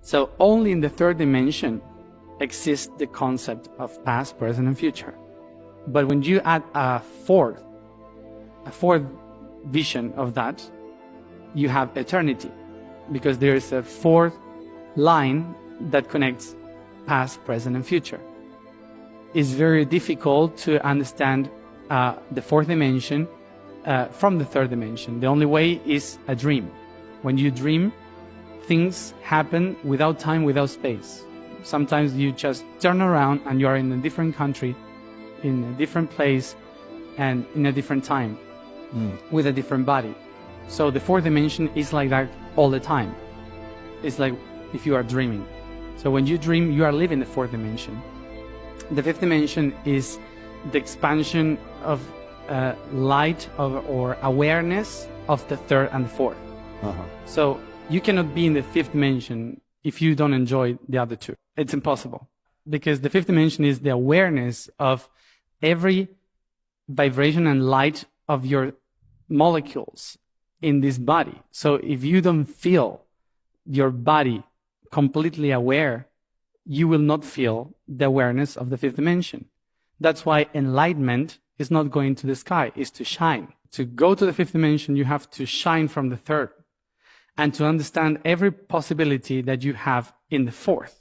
So only in the third dimension exists the concept of past, present, and future. But when you add a fourth vision of that, you have eternity, because there is a fourth line that connects past, present, and future. It's very difficult to understand the fourth dimension from the third dimension. The only way is a dream. When you dream, things happen without time, without space. Sometimes you just turn around and you are in a different country, in a different place, and in a different time, with a different body. So the fourth dimension is like that all the time. It's like if you are dreaming. So when you dream, you are living the fourth dimension. The fifth dimension is the expansion of light or awareness of the third and the fourth. So you cannot be in the fifth dimension if you don't enjoy the other two. It's impossible, because the fifth dimension is the awareness of every vibration and light of your molecules in this body. So if you don't feel your body completely aware, you will not feel the awareness of the fifth dimension. That's why enlightenment is not going to the sky, is to shine. To go to the fifth dimension, you have to shine from the third, and to understand every possibility that you have in the fourth.